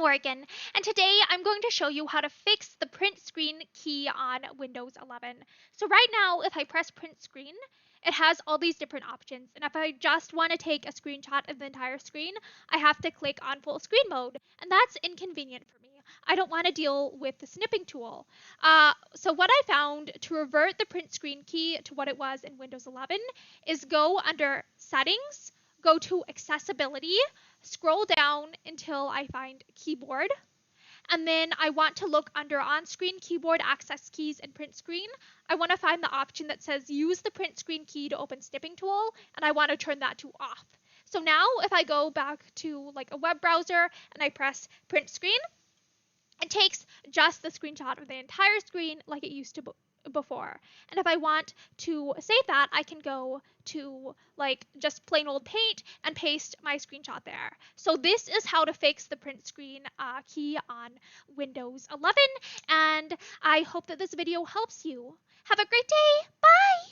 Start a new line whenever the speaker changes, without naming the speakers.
Morgan, and today I'm going to show you how to fix the print screen key on Windows 11. So right now, if I press print screen, it has all these different options, and if I just want to take a screenshot of the entire screen, I have to click on full screen mode, and that's inconvenient for me. I don't want to deal with the snipping tool. So what I found to revert the print screen key to what it was in Windows 11 is go under Settings, go to Accessibility, scroll down until I find Keyboard, and then I want to look under on-screen keyboard access keys and print screen. I want to find the option that says use the print screen key to open snipping tool, and I want to turn that to off. So now if I go back to like a web browser and I press print screen, it takes just the screenshot of the entire screen like it used to before. And if I want to save that, I can go to like just plain old Paint and paste my screenshot there. So this is how to fix the print screen key on Windows 11, and I hope that this video helps you. Have a great day. Bye!